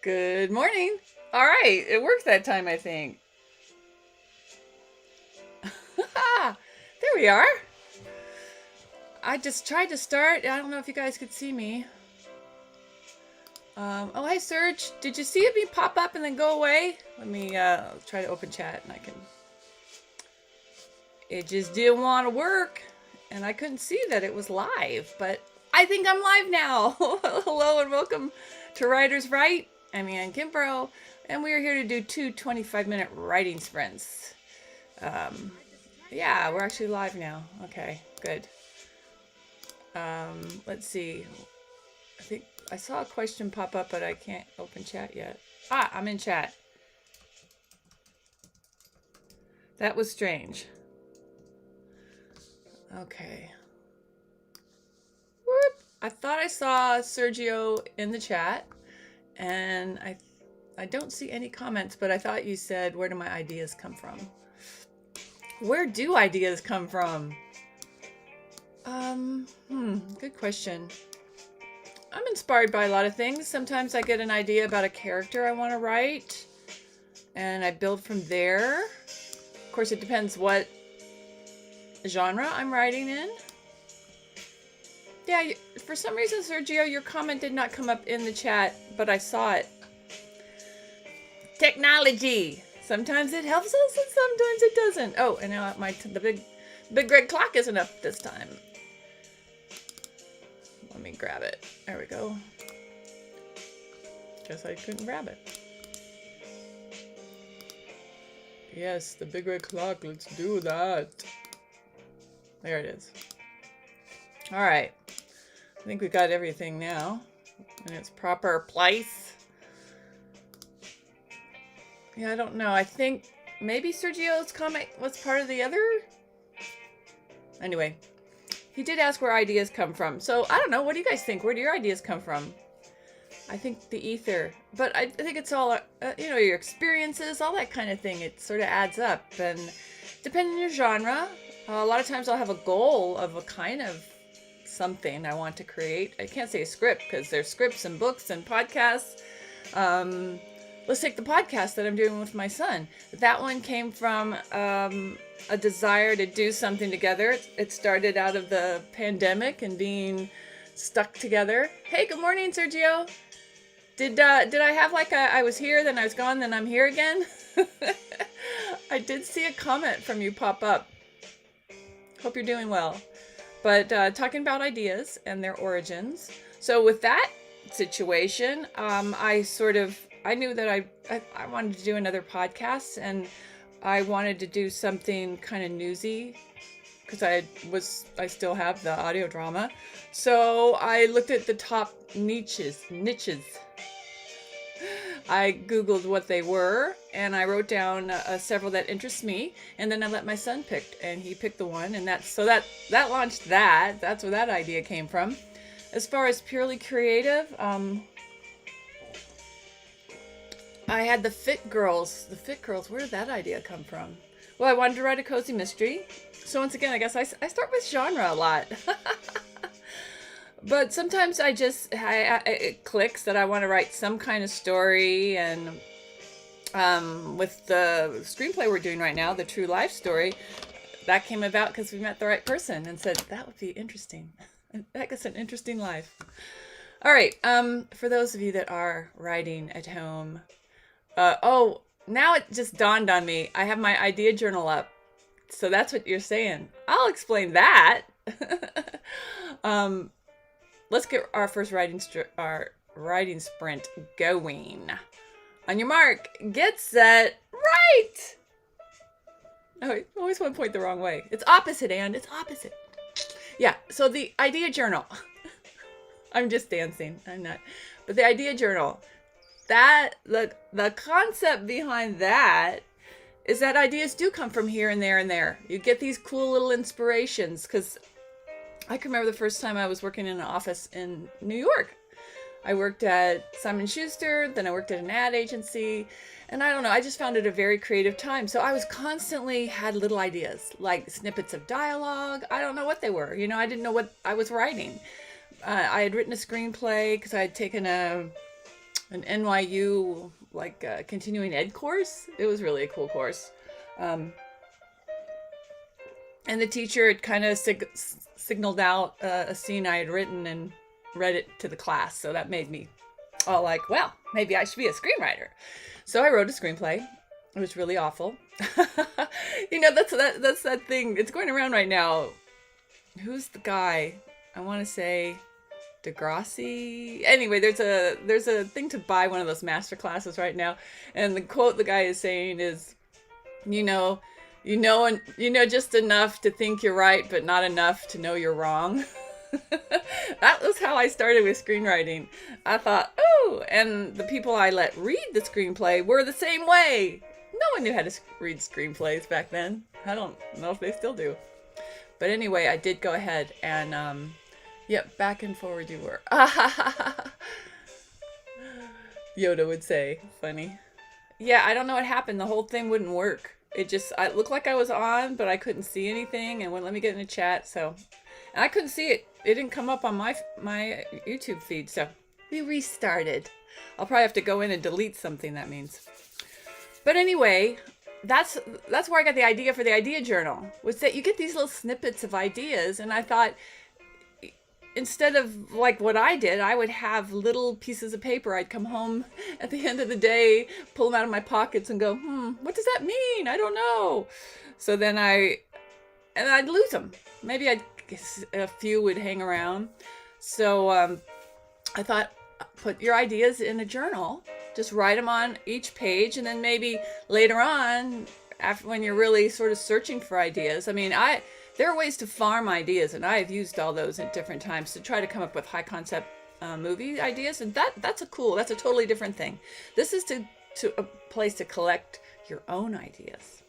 Good morning. All right, it worked that time, I think. There we are. I just tried to start. I don't know if you guys could see me. Oh, hi, Serge. Did you see me pop up and then go away? Let me try to open chat and I can. It just didn't want to work, and I couldn't see that it was live, but I think I'm live now. Hello and welcome to Writers Write. I'm Ann Kimbrough, and we are here to do two 25-minute writing sprints. Yeah, we're actually live now. Okay, good. Let's see. I think I saw a question pop up, but I can't open chat yet. I'm in chat. That was strange. Okay. Whoop. I thought I saw Sergio in the chat, and I don't see any comments, but I thought you said, where do my ideas come from? Where do ideas come from? Good question. I'm inspired by a lot of things. Sometimes I get an idea about a character I want to write, and I build from there. Of course, it depends what genre I'm writing in. Yeah, for some reason, Sergio, your comment did not come up in the chat, but I saw it. Technology. Sometimes it helps us, and sometimes it doesn't. Oh, and now the big red clock isn't up this time. Let me grab it. There we go. Guess I couldn't grab it. Yes, the big red clock. Let's do that. There it is. All right. I think we got everything now in its proper place. Yeah, I don't know. I think maybe Sergio's comment was part of the other. Anyway, he did ask where ideas come from. So I don't know. What do you guys think? Where do your ideas come from? I think the ether. But I think it's all, your experiences, all that kind of thing. It sort of adds up. And depending on your genre, a lot of times I'll have a goal of a kind of something I want to create. I can't say a script because there's scripts and books and podcasts. Let's take the podcast that I'm doing with my son. That one came from a desire to do something together. It started out of the pandemic and being stuck together. Hey, good morning, Sergio. Did I have like I was here, then I was gone, then I'm here again? I did see a comment from you pop up. Hope you're doing well. But talking about ideas and their origins. So with that situation, I knew that I wanted to do another podcast, and I wanted to do something kind of newsy because I still have the audio drama. So I looked at the top niches. I Googled what they were, and I wrote down several that interest me, and then I let my son pick, and he picked the one, and that launched that. That's where that idea came from. As far as purely creative, I had the Fit Girls. The Fit Girls, where did that idea come from? Well, I wanted to write a cozy mystery. So once again, I guess I start with genre a lot. But sometimes it clicks that I want to write some kind of story, and with the screenplay we're doing right now, the true life story, that came about because we met the right person and said, that would be interesting. That gets an interesting life. All right. For those of you that are writing at home, now it just dawned on me. I have my idea journal up. So that's what you're saying. I'll explain that. Let's get our first writing sprint going. On your mark, get set, write! Oh, I always want to point the wrong way. It's opposite, and it's opposite. Yeah, so the idea journal. I'm just dancing. I'm not. But the idea journal, the concept behind that is that ideas do come from here and there and there. You get these cool little inspirations, because I can remember the first time I was working in an office in New York. I worked at Simon & Schuster, then I worked at an ad agency, and I don't know, I just found it a very creative time. So I was constantly had little ideas, like snippets of dialogue. I don't know what they were. I didn't know what I was writing. I had written a screenplay because I had taken a an NYU like continuing ed course. It was really a cool course. Um, and the teacher had kind of signaled out a scene I had written and read it to the class. So that made me all like, well, maybe I should be a screenwriter. So I wrote a screenplay. It was really awful. That's that thing. It's going around right now. Who's the guy? I want to say Degrassi. Anyway, there's a thing to buy one of those master classes right now, and the quote the guy is saying is, and just enough to think you're right, but not enough to know you're wrong. That was how I started with screenwriting. I thought, oh, and the people I let read the screenplay were the same way. No one knew how to read screenplays back then. I don't know if they still do. But anyway, I did go ahead and, yep, back and forward you were. Yoda would say, funny. Yeah, I don't know what happened. The whole thing wouldn't work. I looked like I was on, but I couldn't see anything and wouldn't let me get in a chat. So, and I couldn't see it. It didn't come up on my YouTube feed. So we restarted. I'll probably have to go in and delete something, that means. But anyway, that's where I got the idea for the idea journal, was that you get these little snippets of ideas. And I thought, instead of like what I did, I would have little pieces of paper. I'd come home at the end of the day, pull them out of my pockets and go, what does that mean? I don't know. So then I'd lose them. Maybe a few would hang around. So I thought, put your ideas in a journal, just write them on each page. And then maybe later on, after when you're really sort of searching for ideas, there are ways to farm ideas, and I have used all those at different times to try to come up with high concept movie ideas, and that's a totally different thing. This is to a place to collect your own ideas.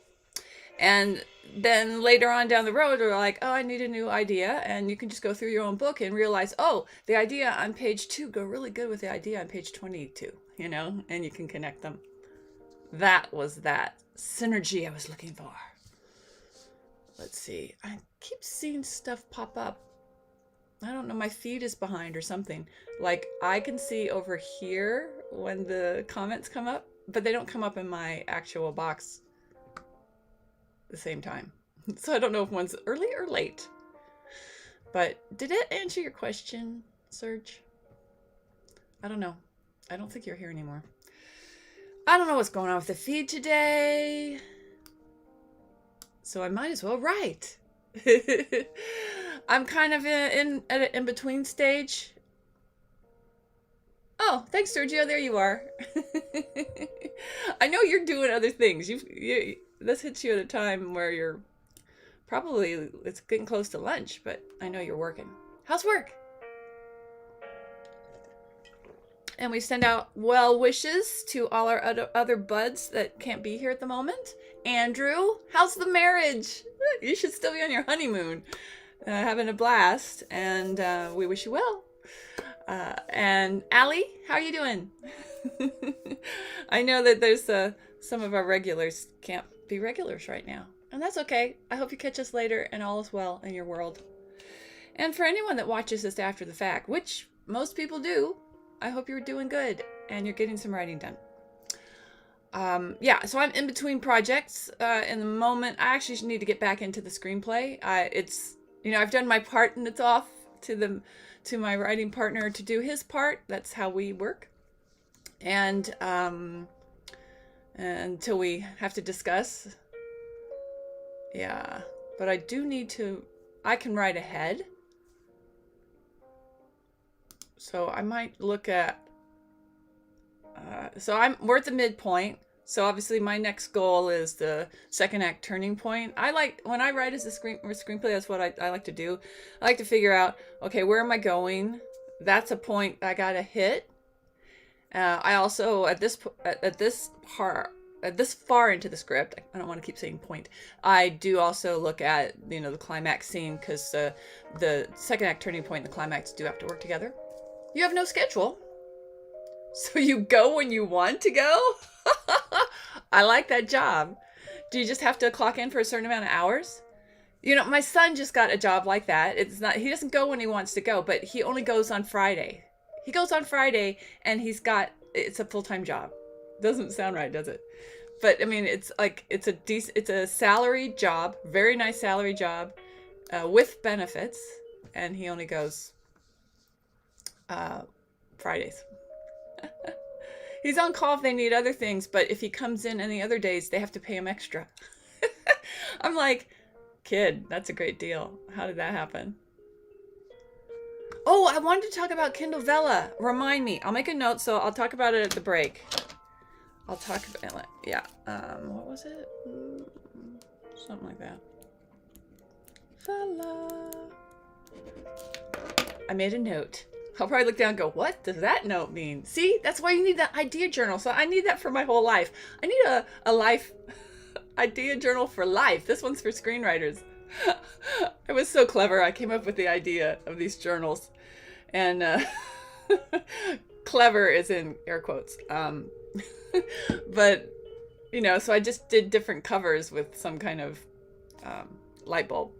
And then later on down the road, we're like, oh, I need a new idea, and you can just go through your own book and realize, oh, the idea on page 2 go really good with the idea on page 22, and you can connect them. That was that synergy I was looking for. Let's see. I keep seeing stuff pop up. I don't know. My feed is behind or something. Like I can see over here when the comments come up, but they don't come up in my actual box at the same time. So I don't know if one's early or late. But did it answer your question, Serge? I don't know. I don't think you're here anymore. I don't know what's going on with the feed today. So I might as well write. I'm kind of in an in-between stage. Oh, thanks, Sergio. There you are. I know you're doing other things. This hits you at a time where you're it's getting close to lunch, but I know you're working. How's work? And we send out well wishes to all our other buds that can't be here at the moment. Andrew, how's the marriage? You should still be on your honeymoon, having a blast, and we wish you well. And Allie, how are you doing? I know that there's some of our regulars can't be regulars right now, and that's okay. I hope you catch us later and all is well in your world. And for anyone that watches this after the fact, which most people do, I hope you're doing good and you're getting some writing done. So I'm in between projects in the moment. I actually need to get back into the screenplay. I've done my part and it's off to my writing partner to do his part. That's how we work. And until we have to discuss. Yeah, but I do need I can write ahead. So I might look at, we're at the midpoint. So obviously my next goal is the second act turning point. When I write as a screenplay, that's what I like to do. I like to figure out, okay, where am I going? That's a point I gotta hit. I also, at this far into the script, I don't want to keep saying point, I do also look at, the climax scene, because the second act turning point and the climax do have to work together. You have no schedule. So you go when you want to go? I like that job. Do you just have to clock in for a certain amount of hours? My son just got a job like that. He doesn't go when he wants to go, but he only goes on Friday. He goes on Friday and he's got it's a full-time job. Doesn't sound right, does it? But I mean, it's like it's a salary job, very nice salary job, with benefits, and he only goes Fridays. He's on call if they need other things, but if he comes in any other days, they have to pay him extra. I'm like, kid, that's a great deal. How did that happen? Oh, I wanted to talk about Kindle Vella. Remind me. I'll make a note, so I'll talk about it at the break. I'll talk about it. Yeah. What was it? Something like that. Vella. I made a note. I'll probably look down and go, what does that note mean? See, that's why you need that idea journal. So I need that for my whole life. I need a life idea journal for life. This one's for screenwriters. I was so clever. I came up with the idea of these journals. And clever is in air quotes. But, you know, so I just did different covers with some kind of light bulb.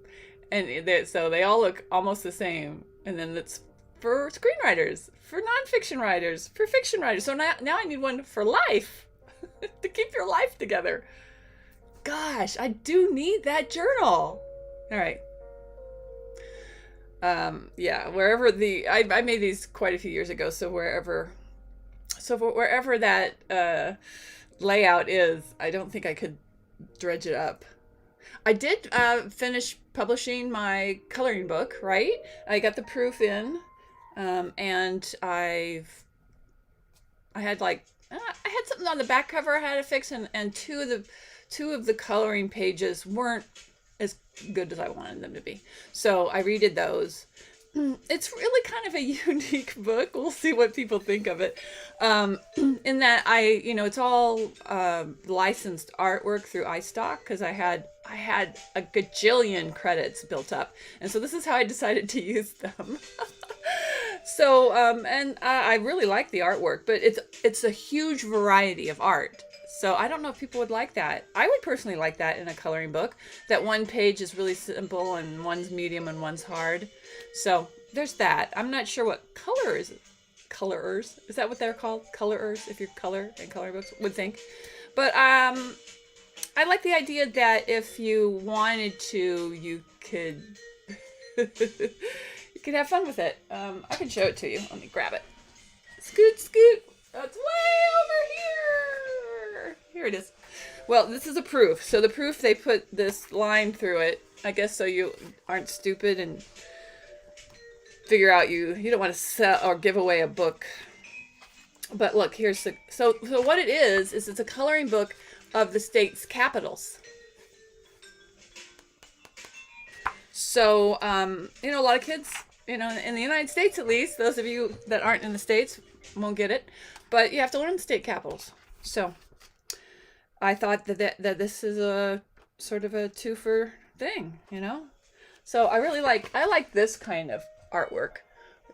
And so they all look almost the same. And then it's for screenwriters, for nonfiction writers, for fiction writers. So now I need one for life to keep your life together. Gosh, I do need that journal. All right. Yeah, wherever I made these quite a few years ago. So wherever that layout is, I don't think I could dredge it up. I did finish publishing my coloring book, right? I got the proof in. And I had something on the back cover I had to fix, and two of the coloring pages weren't as good as I wanted them to be. So I redid those. It's really kind of a unique book. We'll see what people think of it. In that it's all licensed artwork through iStock, because I had a gajillion credits built up. And so this is how I decided to use them. So, and I really like the artwork, but it's a huge variety of art. So I don't know if people would like that. I would personally like that in a coloring book, that one page is really simple and one's medium and one's hard. So there's that. I'm not sure what colorers, is that what they're called? Colorers, if you're color and coloring books, would think. But I like the idea that if you wanted to, you could you could have fun with it. I can show it to you. Let me grab it. Scoot, scoot. It's way over here. Here it is. Well, this is a proof. So the proof, they put this line through it, I guess, so you aren't stupid and figure out you don't want to sell or give away a book. But look, here's the so what it is it's a coloring book of the state's capitals. So a lot of kids, in the United States at least, those of you that aren't in the States won't get it, but you have to learn the state capitals. So I thought that this is a sort of a twofer thing, So I like this kind of artwork.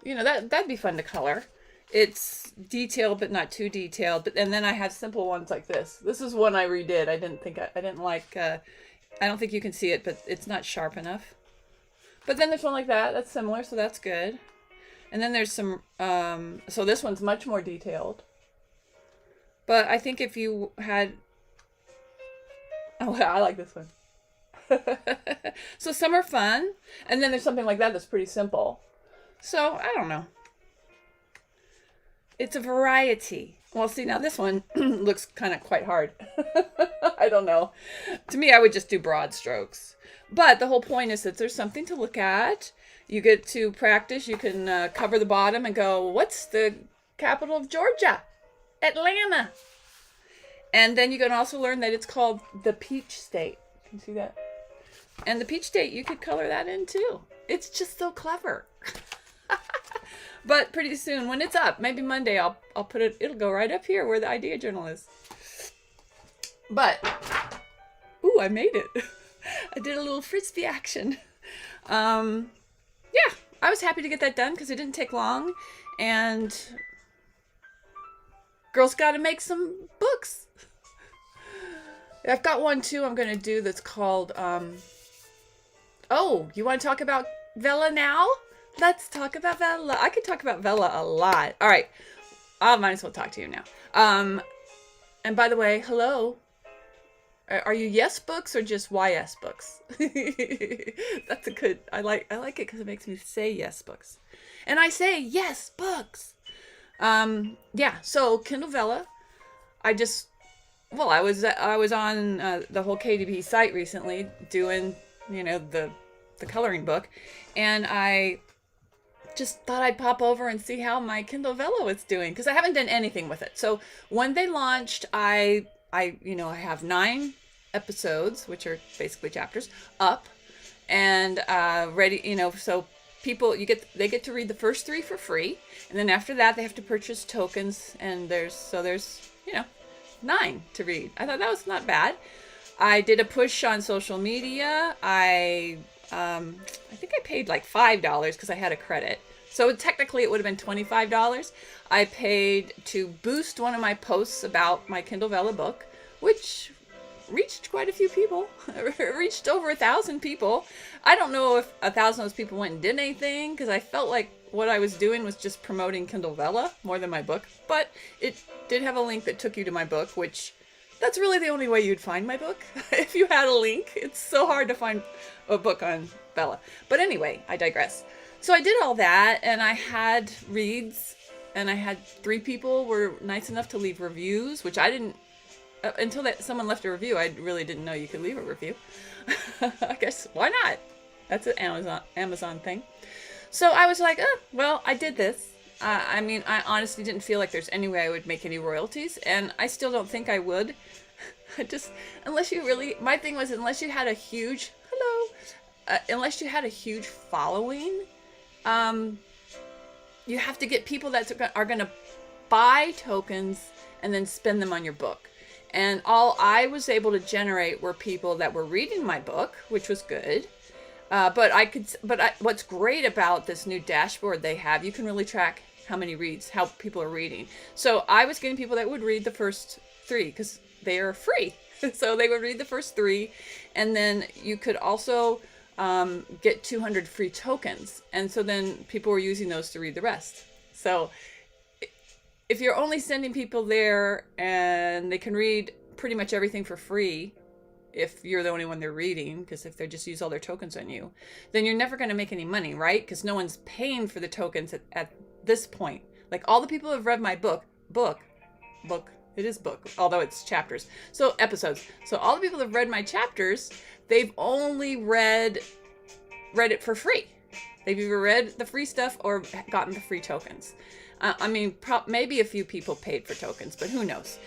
That'd be fun to color. It's detailed, but not too detailed. And then I have simple ones like this. This is one I redid. I don't think you can see it, but it's not sharp enough. But then there's one like that. That's similar, so that's good. And then there's some, so this one's much more detailed. But I think if you had, I like this one. So some are fun. And then there's something like that that's pretty simple. So, I don't know. It's a variety. Well, see, now this one looks kind of quite hard. I don't know. To me, I would just do broad strokes. But the whole point is that there's something to look at. You get to practice. You can cover the bottom and go, what's the capital of Georgia? Atlanta. And then you can also learn that it's called the Peach State. Can you see that? And the Peach State, you could color that in too. It's just so clever. But pretty soon, when it's up, maybe Monday, I'll put it, it'll go right up here where the idea journal is. But, ooh, I made it. I did a little frisbee action. Yeah, I was happy to get that done because it didn't take long. And girls got to make some books. I've got one too I'm going to do that's called, oh, you want to talk about Vella now? Let's talk about Vella. I could talk about Vella a lot. All right. I might as well talk to you now. And by the way, hello. Are you Yes Books or just YS Books? That's a good. I like it because it makes me say Yes Books, and I say Yes Books. Yeah. So Kindle Vella. I just I was on the whole KDP site recently doing the coloring book, and I just thought I'd pop over and see how my Kindle Vella was doing because I haven't done anything with it. So when they launched, I have 9 episodes, which are basically chapters, up and ready. So they get to read the first 3 for free, and then after that they have to purchase tokens, and there's 9 to read. I thought that was not bad. I did a push on social media. I think I paid like $5 because I had a credit. So technically it would have been $25. I paid to boost one of my posts about my Kindle Vella book, which reached quite a few people. It reached over 1,000 people. I don't know if 1,000 of those people went and did anything because I felt like what I was doing was just promoting Kindle Vella more than my book. But it did have a link that took you to my book, which that's really the only way you'd find my book. If you had a link, it's so hard to find a book on Vella. But anyway, I digress. So I did all that, and I had reads, and I had 3 people were nice enough to leave reviews, which I didn't, until someone left a review, I really didn't know you could leave a review. I guess, why not? That's an Amazon thing. So I was like, oh, well, I did this. I honestly didn't feel like there's any way I would make any royalties, and I still don't think I would. My thing was, unless you had a huge, unless you had a huge following, you have to get people that are going to buy tokens and then spend them on your book. And all I was able to generate were people that were reading my book, which was good. What's great about this new dashboard they have, you can really track how people are reading. So I was getting people that would read the first 3 because they are free. So they would read the first 3, and then you could also get 200 free tokens. And so then people were using those to read the rest. So if you're only sending people there and they can read pretty much everything for free, if you're the only one they're reading, because if they just use all their tokens on you, then you're never going to make any money, right? Because no one's paying for the tokens at this point. Like all the people who have read my book, it is book, although it's chapters. So episodes. So all the people that have read my chapters, they've only read it for free. They've either read the free stuff or gotten the free tokens. Maybe a few people paid for tokens, but who knows?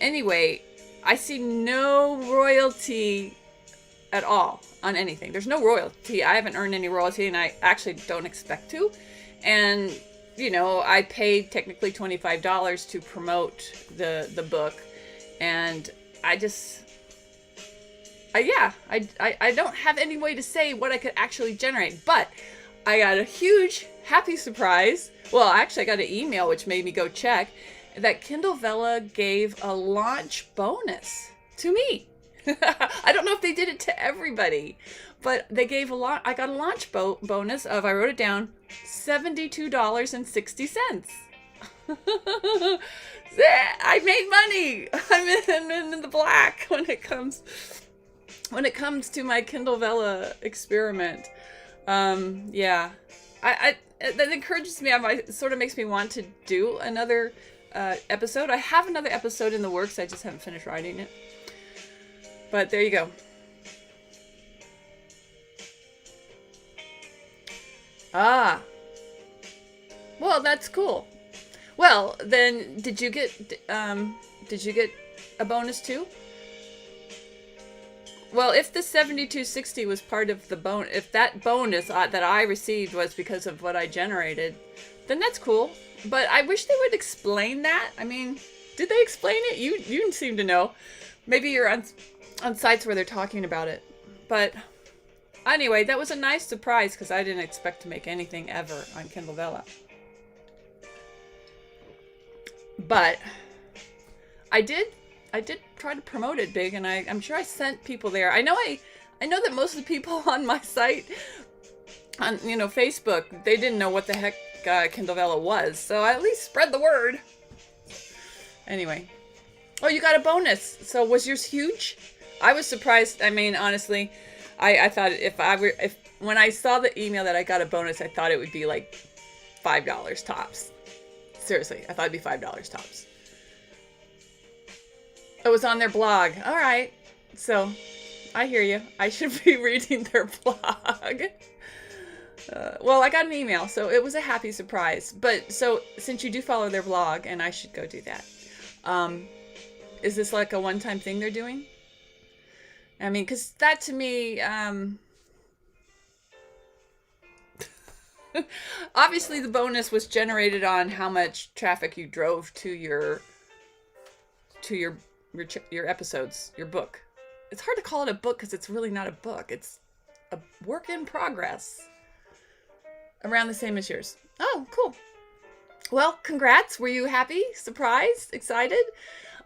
Anyway, I see no royalty at all on anything. There's no royalty. I haven't earned any royalty, and I actually don't expect to. And, I paid technically $25 to promote the book. And I don't have any way to say what I could actually generate. But I got a huge, happy surprise. Well, actually, I got an email, which made me go check, that Kindle Vella gave a launch bonus to me. I don't know if they did it to everybody, but they gave I got a launch bonus of, I wrote it down, $72.60. I made money. I'm in the black when it comes to my Kindle Vella experiment. Yeah, that encourages me. It sort of makes me want to do another episode. I have another episode in the works. I just haven't finished writing it. But there you go. Ah. Well, that's cool. Well, then, did you get a bonus too? Well, if the 7260 was part of the bonus, if that bonus that I received was because of what I generated, then that's cool. But I wish they would explain that. I mean, did they explain it? You seem to know. Maybe you're on sites where they're talking about it. But anyway, that was a nice surprise because I didn't expect to make anything ever on Kindle Vella. But I did try to promote it big, and I'm sure I sent people there. I know that most of the people on my site, on Facebook, they didn't know what the heck Kindle Vella was. So I at least spread the word. Anyway. Oh, you got a bonus. So was yours huge? I was surprised. I mean, honestly, I thought if when I saw the email that I got a bonus, I thought it would be like $5 tops. Seriously, I thought it'd be $5 tops. It was on their blog. All right. So, I hear you. I should be reading their blog. Well, I got an email, so it was a happy surprise. But so, since you do follow their blog, and I should go do that, is this like a one-time thing they're doing? I mean, because that to me, obviously the bonus was generated on how much traffic you drove to your episodes, your book. It's hard to call it a book because it's really not a book. It's a work in progress. Around the same as yours. Oh, cool. Well, congrats. Were you happy? Surprised? Excited?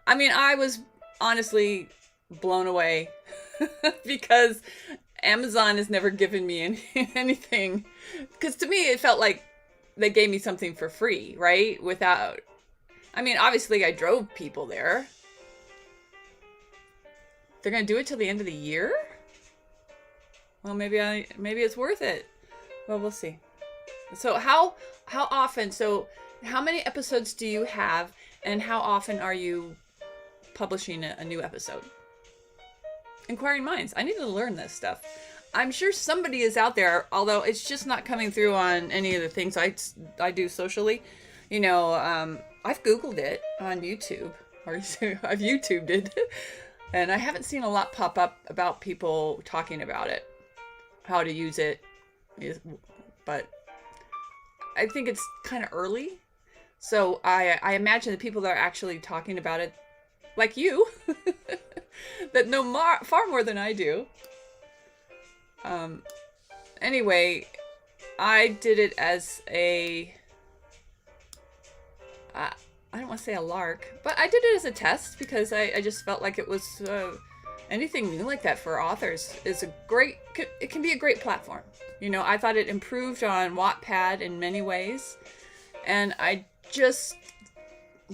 I mean, I was honestly blown away because Amazon has never given me anything. Because to me, it felt like they gave me something for free, right? Without, I mean, obviously I drove people there. They're going to do it till the end of the year? Well, maybe it's worth it. Well, we'll see. So how often, how many episodes do you have, and how often are you publishing a new episode? Inquiring minds. I need to learn this stuff. I'm sure somebody is out there, although it's just not coming through on any of the things I do socially. You know, I've Googled it on YouTube, or I've YouTubed it, and I haven't seen a lot pop up about people talking about it, how to use it, but I think it's kind of early. So I imagine the people that are actually talking about it, like you, that know far more than I do. Anyway, I did it as a, I don't want to say a lark, but I did it as a test because I just felt like it was, anything new like that for authors is it can be a great platform. You know, I thought it improved on Wattpad in many ways, and I just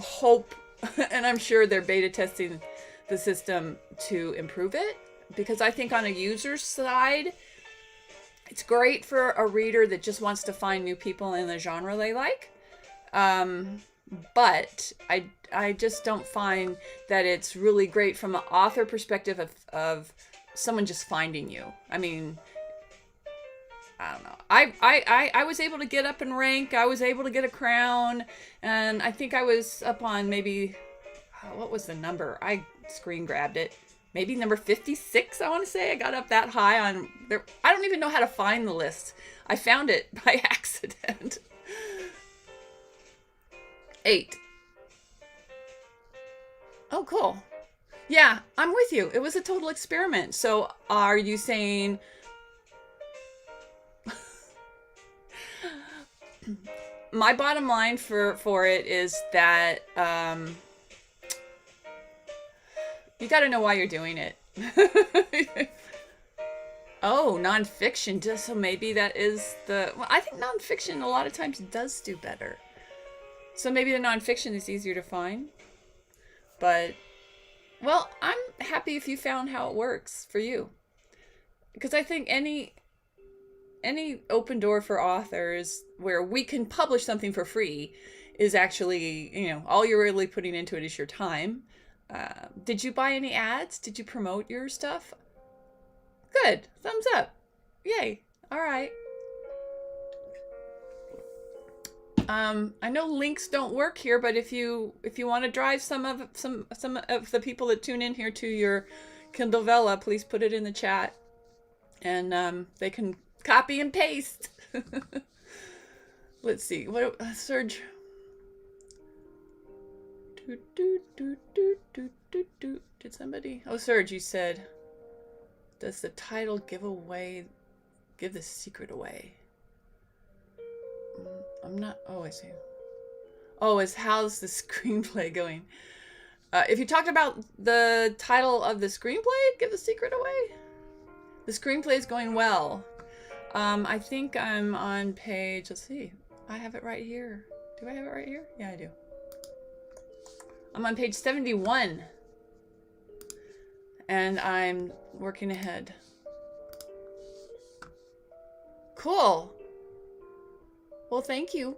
hope, and I'm sure they're beta testing the system to improve it, because I think on a user's side, it's great for a reader that just wants to find new people in the genre they like. But I just don't find that it's really great from an author perspective of someone just finding you. I mean, I don't know. I was able to get up in rank. I was able to get a crown. And I think I was up on maybe, what was the number? I screen grabbed it. Maybe number 56, I want to say. I got up that high on there. I don't even know how to find the list. I found it by accident. 8. Oh, cool. Yeah, I'm with you. It was a total experiment. So are you saying... My bottom line for it is that you got to know why you're doing it. Oh, nonfiction. So maybe that is the... Well, I think nonfiction a lot of times does do better. So maybe the nonfiction is easier to find. But, well, I'm happy if you found how it works for you. Because I think any open door for authors where we can publish something for free is actually, you know, all you're really putting into it is your time. Did you buy any ads? Did you promote your stuff? Good. Thumbs up. Yay. All right. I know links don't work here, but if you want to drive some of the people that tune in here to your Kindle Vella, please put it in the chat, and they can copy and paste. Let's see. What Serge? Did somebody? Oh, Serge, you said, does the title give the secret away? I'm not. Oh, I see. Oh, how's the screenplay going? If you talked about the title of the screenplay, give the secret away. The screenplay is going well. I think I'm on page. Let's see. I have it right here. Do I have it right here? Yeah, I do. I'm on page 71. And I'm working ahead. Cool. Well, thank you.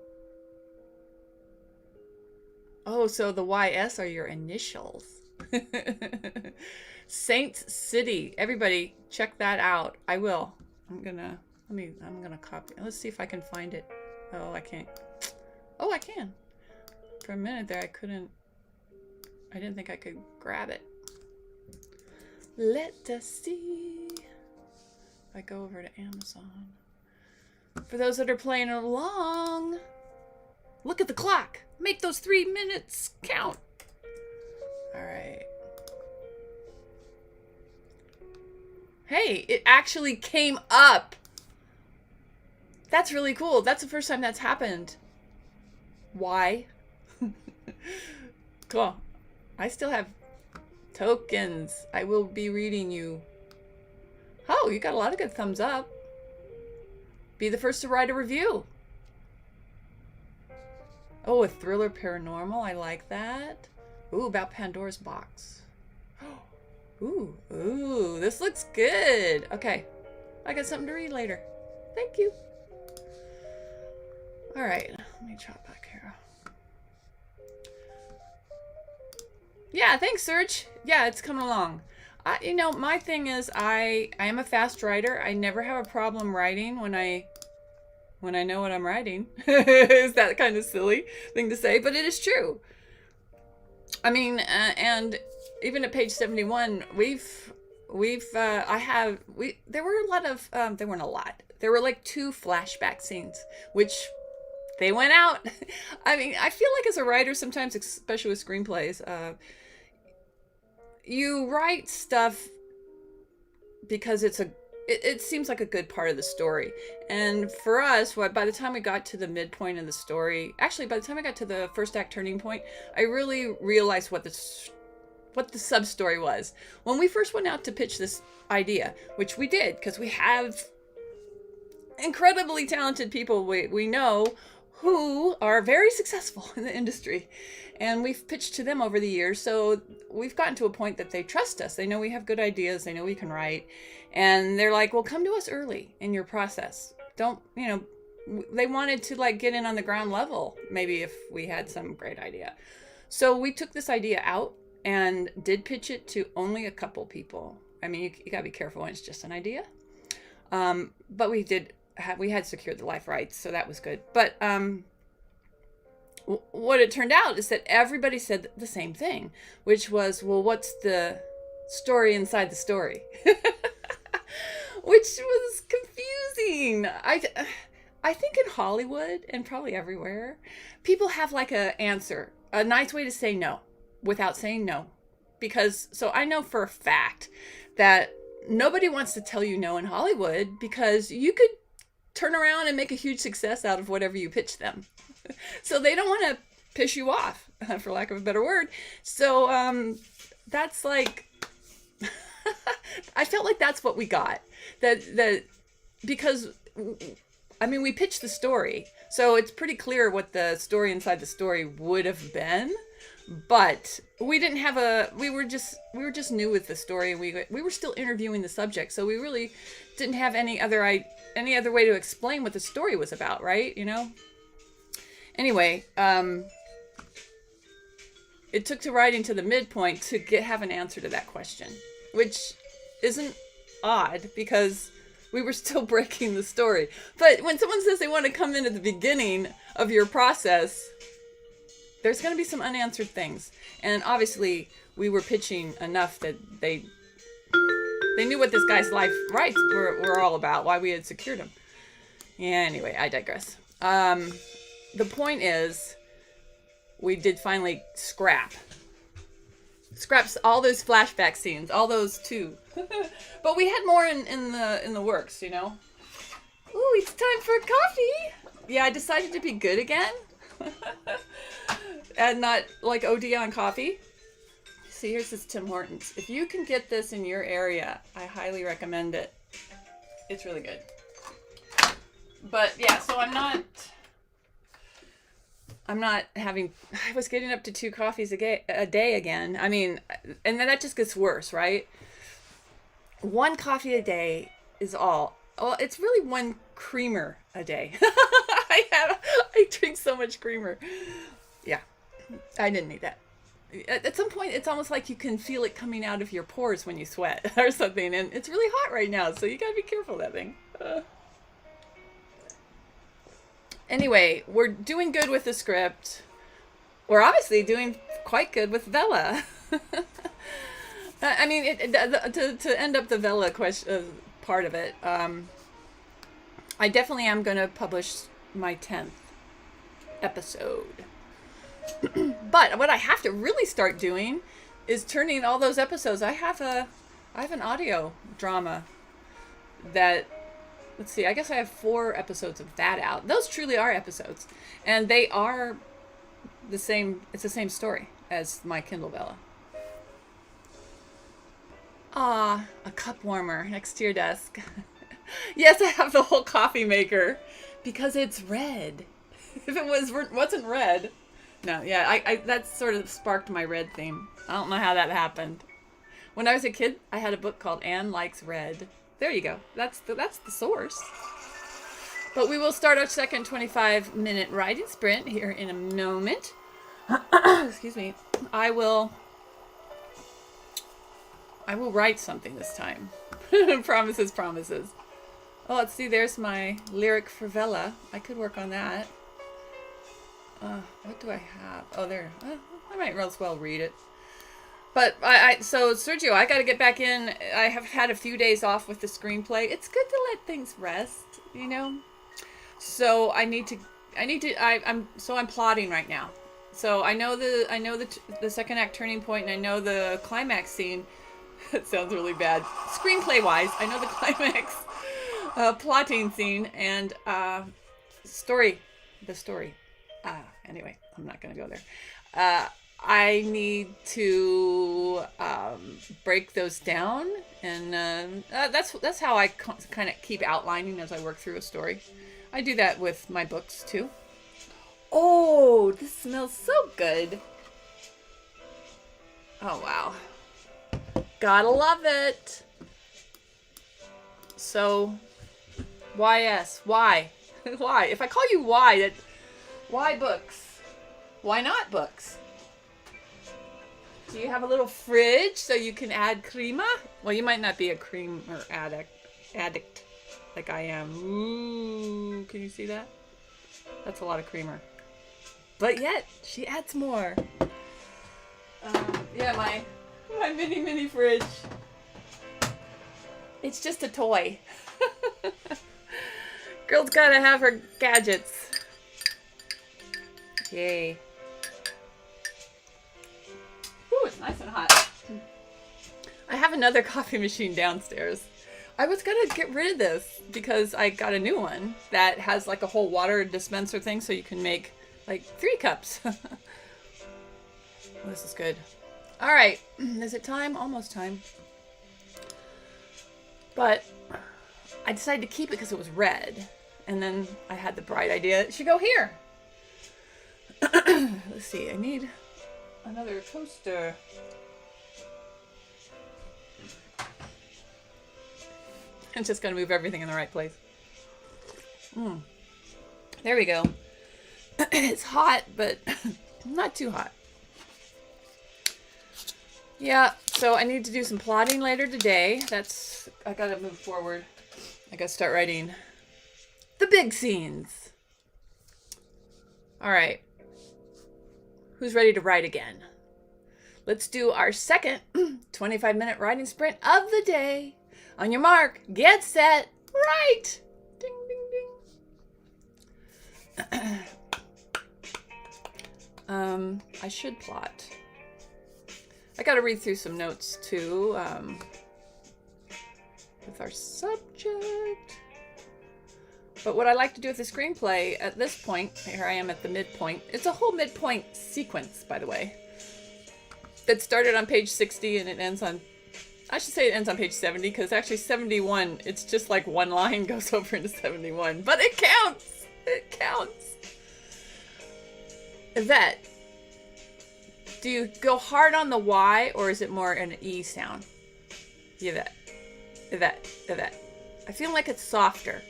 Oh, so the YS are your initials. Saint City. Everybody, check that out. I will. I'm gonna copy. Let's see if I can find it. Oh, I can't. Oh, I can. For a minute there, I didn't think I could grab it. Let us see. If I go over to Amazon. For those that are playing along, look at the clock. Make those 3 minutes count. All right. Hey, it actually came up. That's really cool. That's the first time that's happened. Why? Cool. I still have tokens. I will be reading you. Oh, you got a lot of good thumbs up. Be the first to write a review. Oh, a thriller paranormal. I like that. Ooh, about Pandora's box. Ooh, this looks good. Okay. I got something to read later. Thank you. All right. Let me chop back here. Yeah, thanks, Serge. Yeah, it's coming along. You know, my thing is I am a fast writer. I never have a problem writing when I know what I'm writing. Is that kind of silly thing to say? But it is true. I mean, and even at page 71, there were a lot of, there weren't a lot. There were like 2 flashback scenes, which they went out. I mean, I feel like as a writer, sometimes, especially with screenplays, you write stuff because it seems like a good part of the story. And for us, by the time we got to the midpoint of the story, actually, by the time I got to the first act turning point, I really realized what the sub-story was. When we first went out to pitch this idea, which we did, because we have incredibly talented people we know who are very successful in the industry. And we've pitched to them over the years, so we've gotten to a point that they trust us. They know we have good ideas. They know we can write. And they're like, well, come to us early in your process. Don't, you know, they wanted to like get in on the ground level, maybe if we had some great idea. So we took this idea out and did pitch it to only a couple people. I mean, you gotta be careful when it's just an idea. But we had secured the life rights, so that was good. But what it turned out is that everybody said the same thing, which was, well, what's the story inside the story? Which was confusing. I think in Hollywood and probably everywhere, people have like a nice way to say no without saying no. So I know for a fact that nobody wants to tell you no in Hollywood, because you could turn around and make a huge success out of whatever you pitch them. So they don't want to piss you off, for lack of a better word. So that's like, I felt like that's what we got. That because, I mean, we pitched the story, so it's pretty clear what the story inside the story would have been. But we didn't have we were just new with the story. We were still interviewing the subject, so we really didn't have any other way to explain what the story was about, right? You know. Anyway, it took to writing to the midpoint to have an answer to that question, which isn't odd because we were still breaking the story. But when someone says they want to come in at the beginning of your process, there's going to be some unanswered things. And obviously, we were pitching enough that they knew what this guy's life rights were all about, why we had secured him. Yeah, anyway, I digress. The point is, we did finally scraps all those flashback scenes, all those 2. But we had more in the works, you know. Ooh, it's time for coffee. Yeah, I decided to be good again. And not like OD on coffee. See, here's this Tim Hortons. If you can get this in your area, I highly recommend it. It's really good. But yeah, so I'm not I'm not having, I was getting up to 2 coffees a day again. I mean, and then that just gets worse, right? 1 coffee a day is all. Well, it's really 1 creamer a day. I drink so much creamer. Yeah, I didn't need that. At some point, it's almost like you can feel it coming out of your pores when you sweat or something. And it's really hot right now, so you gotta be careful of that thing. Anyway, we're doing good with the script. We're obviously doing quite good with Vella. I mean, to end up the Vella question part of it, I definitely am going to publish my 10th episode. But what I have to really start doing is turning all those episodes. I have an audio drama that, let's see, I guess I have 4 episodes of that out. Those truly are episodes. And they are the same, it's the same story as my Kindle Vella. Ah, a cup warmer next to your desk. Yes, I have the whole coffee maker because it's red. If it wasn't red. No, yeah, I that sort of sparked my red theme. I don't know how that happened. When I was a kid, I had a book called Anne Likes Red. There you go. That's the source. But we will start our second 25-minute writing sprint here in a moment. Excuse me. I will write something this time. Promises, promises. Oh, let's see. There's my lyric for Vella. I could work on that. What do I have? Oh, there. I might as well read it. But so Sergio, I got to get back in. I have had a few days off with the screenplay. It's good to let things rest, you know. So I'm plotting right now. So I know the second act turning point, and I know the climax scene. It sounds really bad. Screenplay wise, I know the climax plotting scene and story. Anyway, I'm not going to go there. I need to break those down, and that's how I kind of keep outlining as I work through a story. I do that with my books too. Oh, this smells so good. Oh, wow. Gotta love it. So, YS, why? Why? If I call you why books? Why not books? Do you have a little fridge so you can add crema? Well, you might not be a creamer addict like I am. Ooh, can you see that? That's a lot of creamer. But yet, she adds more. Yeah, my mini fridge. It's just a toy. Girl's gotta have her gadgets. Yay. Ooh, it's nice and hot. I have another coffee machine downstairs. I was gonna get rid of this because I got a new one that has like a whole water dispenser thing so you can make like 3 cups. Well, this is good. All right, is it time? Almost time. But I decided to keep it because it was red. And then I had the bright idea it should go here. Let's see, I need another toaster. I'm just going to move everything in the right place. There we go. It's hot, but not too hot. Yeah, so I need to do some plotting later today. I got to move forward. I got to start writing the big scenes. All right. Who's ready to write again? Let's do our second 25-minute writing sprint of the day. On your mark, get set, write. Ding, ding, ding. I should plot. I got to read through some notes too, with our subject. But what I like to do with the screenplay at this point, here I am at the midpoint. It's a whole midpoint sequence, by the way, that started on page 60 and it ends on, I should say it ends on page 70 because actually 71, it's just like one line goes over into 71, but it counts. It counts. Yvette, do you go hard on the Y or is it more an E sound? Yvette. Yvette. Yvette. I feel like it's softer.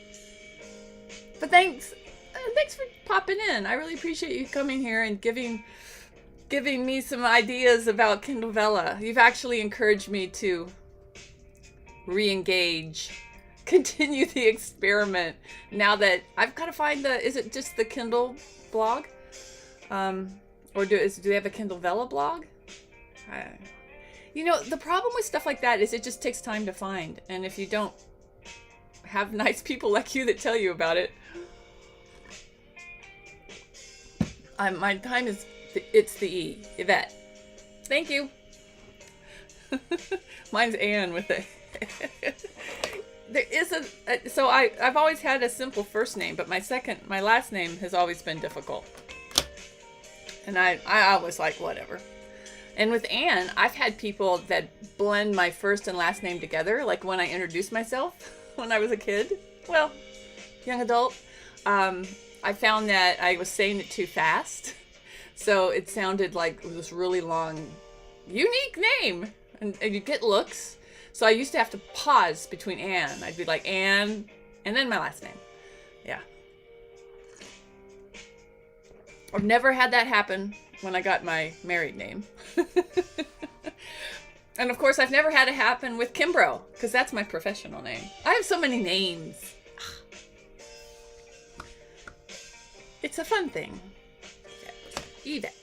But thanks for popping in. I really appreciate you coming here and giving me some ideas about Kindle Vella. You've actually encouraged me to re-engage, continue the experiment. Now that I've got to find is it just the Kindle blog? Or do they have a Kindle Vella blog? The problem with stuff like that is it just takes time to find. And if you don't have nice people like you that tell you about it, my time is, it's the E. Yvette. Thank you. Mine's Anne with a... There is so I've always had a simple first name, but my last name has always been difficult. And I was like, whatever. And with Anne, I've had people that blend my first and last name together. Like when I introduced myself when I was a kid, well, young adult, I found that I was saying it too fast. So it sounded like this really long, unique name. And you get looks. So I used to have to pause between Anne. I'd be like, Anne, and then my last name. Yeah. I've never had that happen when I got my married name. And of course, I've never had it happen with Kimbro, because that's my professional name. I have so many names. It's a fun thing. Yvette.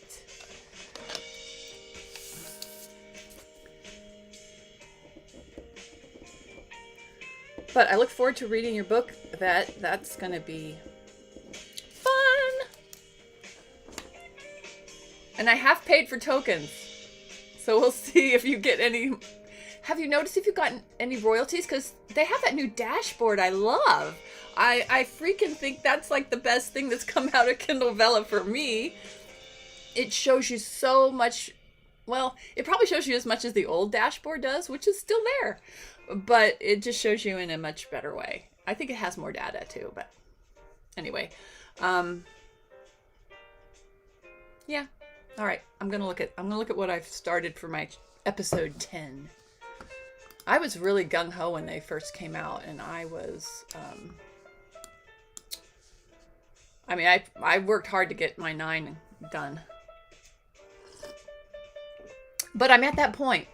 But I look forward to reading your book. That's going to be fun. And I have paid for tokens. So we'll see if you get any. Have you noticed if you've gotten any royalties? Because they have that new dashboard I love. I freaking think that's like the best thing that's come out of Kindle Vella for me. It shows you so much. Well, it probably shows you as much as the old dashboard does, which is still there. But it just shows you in a much better way. I think it has more data too, but anyway. Yeah. All right. I'm going to look at what I've started for my episode 10. I was really gung-ho when they first came out, and I was I worked hard to get my 9 done. But I'm at that point.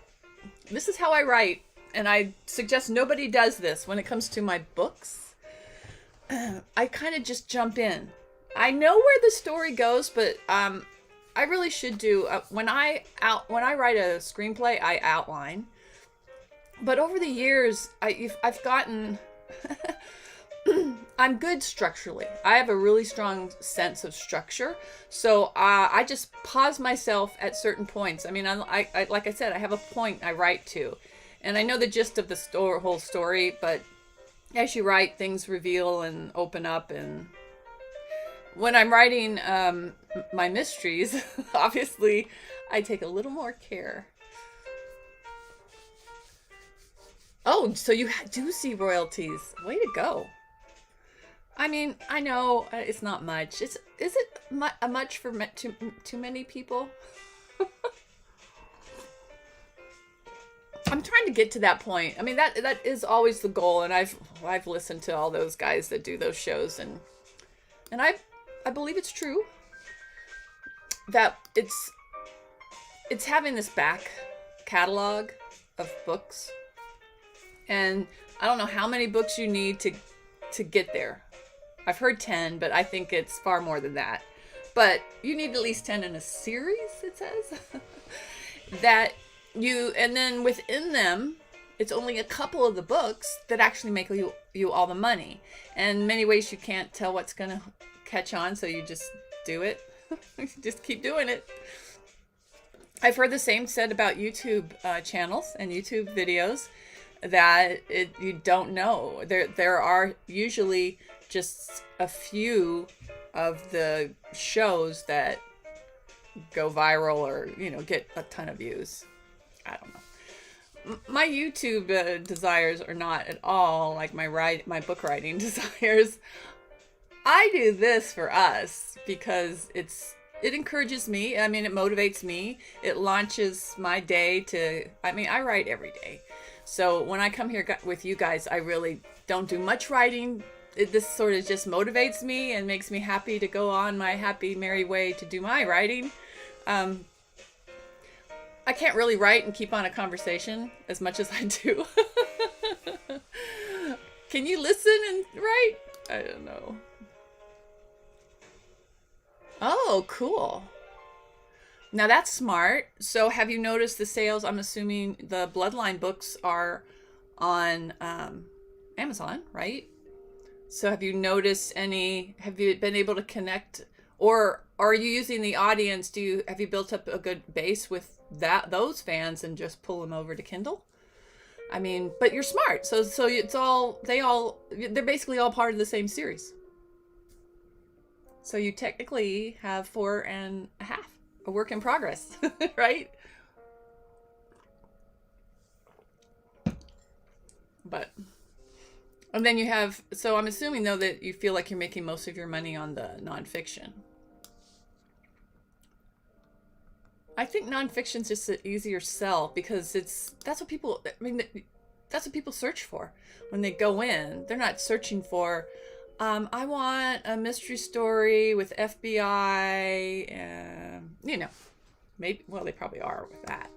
This is how I write. And I suggest nobody does this when it comes to my books. I kind of just jump in. I know where the story goes, but I really should do when I write a screenplay, I outline. But over the years, I've gotten I'm good structurally. I have a really strong sense of structure. So I just pause myself at certain points. I mean, I like I said, I have a point I write to. And I know the gist of the whole story, but as you write, things reveal and open up. And when I'm writing my mysteries, obviously, I take a little more care. Oh, so you do see royalties. Way to go. I mean, I know it's not much. Is it much for too many people? I'm trying to get to that point. I mean, that is always the goal, and I've listened to all those guys that do those shows, and I believe it's true that it's having this back catalog of books, and I don't know how many books you need to get there. I've heard 10, but I think it's far more than that. But you need at least 10 in a series, it says. And then within them, it's only a couple of the books that actually make you all the money. And in many ways you can't tell what's going to catch on, so you just do it. Just keep doing it. I've heard the same said about YouTube channels and YouTube videos, that you don't know. There are usually just a few of the shows that go viral or, get a ton of views. I don't know. My YouTube desires are not at all like my book writing desires. I do this for us because it's it encourages me. I mean, it motivates me. It launches my day to, I mean, I write every day. So when I come here with you guys, I really don't do much writing. This sort of just motivates me and makes me happy to go on my happy, merry way to do my writing. I can't really write and keep on a conversation as much as I do. Can you listen and write? I don't know. Oh, cool. Now that's smart. So have you noticed the sales? I'm assuming the Bloodline books are on Amazon, right? So have you noticed any, have you been able to connect, or are you using the audience? Have you built up a good base with those fans and just pull them over to Kindle? I mean, but you're smart. So it's all, they're basically all part of the same series. So you technically have 4.5, a work in progress, right? But, and then you have, so I'm assuming though that you feel like you're making most of your money on the nonfiction. I think nonfiction's just an easier sell because that's what people, I mean, that's what people search for when they go in. They're not searching for, I want a mystery story with FBI, and, you know, maybe, well, they probably are with that.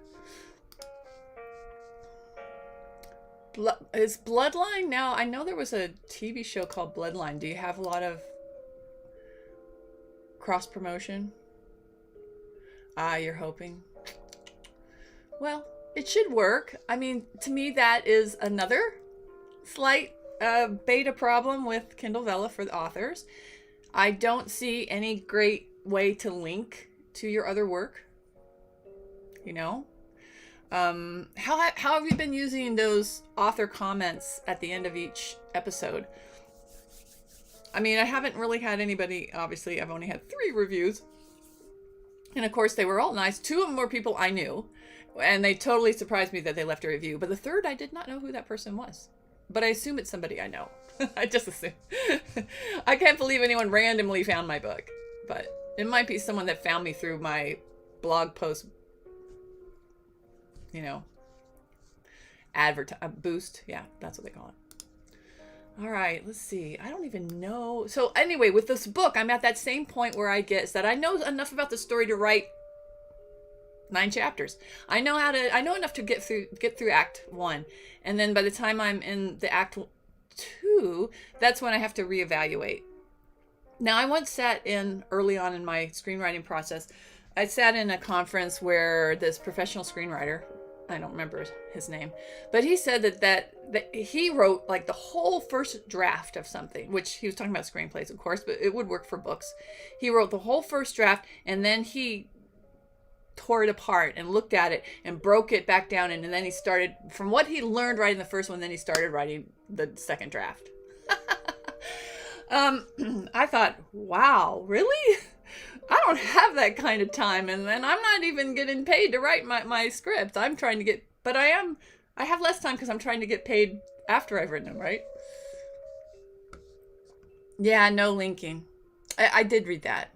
Is Bloodline now? I know there was a TV show called Bloodline. Do you have a lot of cross promotion? You're hoping. Well, it should work. I mean, to me, that is another slight beta problem with Kindle Vella for the authors. I don't see any great way to link to your other work. You know, how have you been using those author comments at the end of each episode? I mean, I haven't really had anybody. Obviously, I've only had 3 reviews. And of course, they were all nice. 2 of them were people I knew. And they totally surprised me that they left a review. But the 3rd, I did not know who that person was. But I assume it's somebody I know. I just assume. I can't believe anyone randomly found my book. But it might be someone that found me through my blog post, you know, boost. Yeah, that's what they call it. All right, let's see. I don't even know. So anyway, with this book, I'm at that same point where I guess that I know enough about the story to write 9 chapters. I know enough to get through Act 1. And then by the time I'm in the Act 2, that's when I have to reevaluate. Now, I once sat in early on in my screenwriting process. I sat in a conference where this professional screenwriter, I don't remember his name, but he said that he wrote like the whole first draft of something, which he was talking about screenplays, of course, but it would work for books. He wrote the whole first draft, and then he tore it apart and looked at it and broke it back down, and then he started from what he learned writing the first one, then he started writing the second draft. I thought, wow, really? I don't have that kind of time, and then I'm not even getting paid to write my script. I'm trying to get, but I have less time because I'm trying to get paid after I've written them, right? Yeah, no linking. I did read that.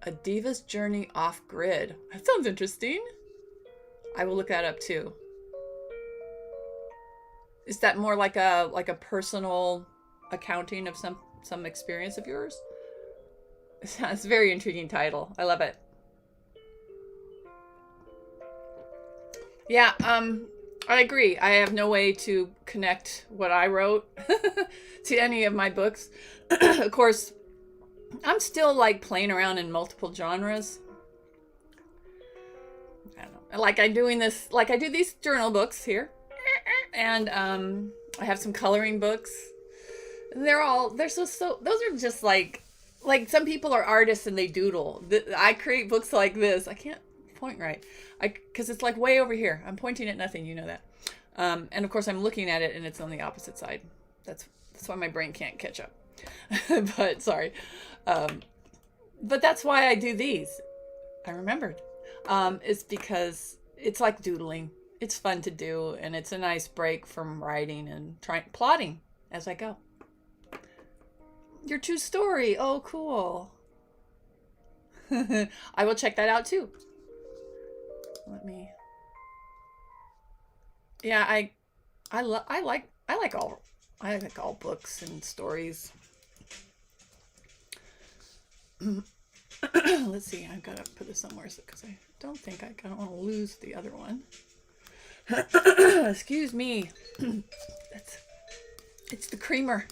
A Diva's Journey Off Grid. That sounds interesting. I will look that up too. Is that more like a personal accounting of some experience of yours? It's a very intriguing title. I love it. Yeah, I agree. I have no way to connect what I wrote to any of my books. Of course, I'm still like playing around in multiple genres. I don't know. Like I do these journal books here. And I have some coloring books. They're so those are just like some people are artists and they doodle. I create books like this. I can't point right. Because it's like way over here. I'm pointing at nothing. You know that. And of course I'm looking at it and it's on the opposite side. That's why my brain can't catch up. But sorry. But that's why I do these. I remembered. It's because it's like doodling. It's fun to do. And it's a nice break from writing and plotting as I go. Your true story. Oh, cool. I will check that out too. Let me. Yeah, I like all books and stories. Let's see. I've got to put this somewhere because I don't think I don't want to lose the other one. Excuse me. It's the creamer.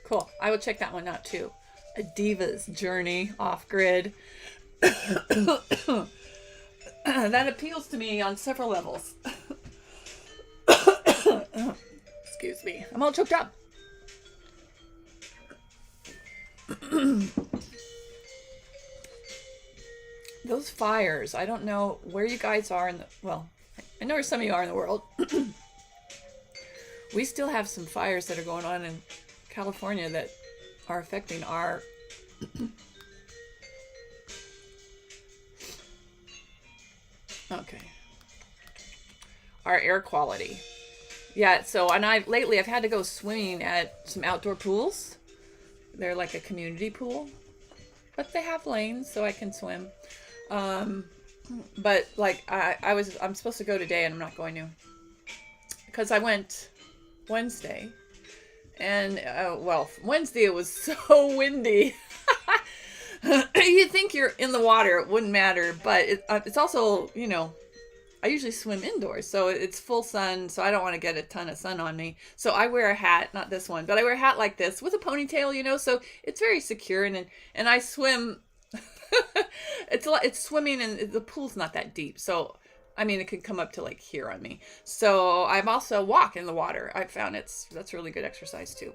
Cool. I will check that one out too. A Diva's Journey Off Grid. That appeals to me on several levels. Excuse me. I'm all choked up. Those fires, I don't know where you guys are well, I know where some of you are in the world. We still have some fires that are going on in California that are affecting our our air quality. Yeah, so lately I've had to go swimming at some outdoor pools. They're like a community pool, but they have lanes so I can swim. But like I'm supposed to go today and I'm not going to because I went Wednesday and Wednesday it was so windy. You'd think you're in the water, it wouldn't matter, but it's also, I usually swim indoors, so it's full sun, so I don't want to get a ton of sun on me. So I wear a hat, not this one, but I wear a hat like this with a ponytail, so it's very secure, and I swim. It's swimming, and the pool's not that deep, so I mean it can come up to like here on me. So I've also walk in the water. I've found that's really good exercise too.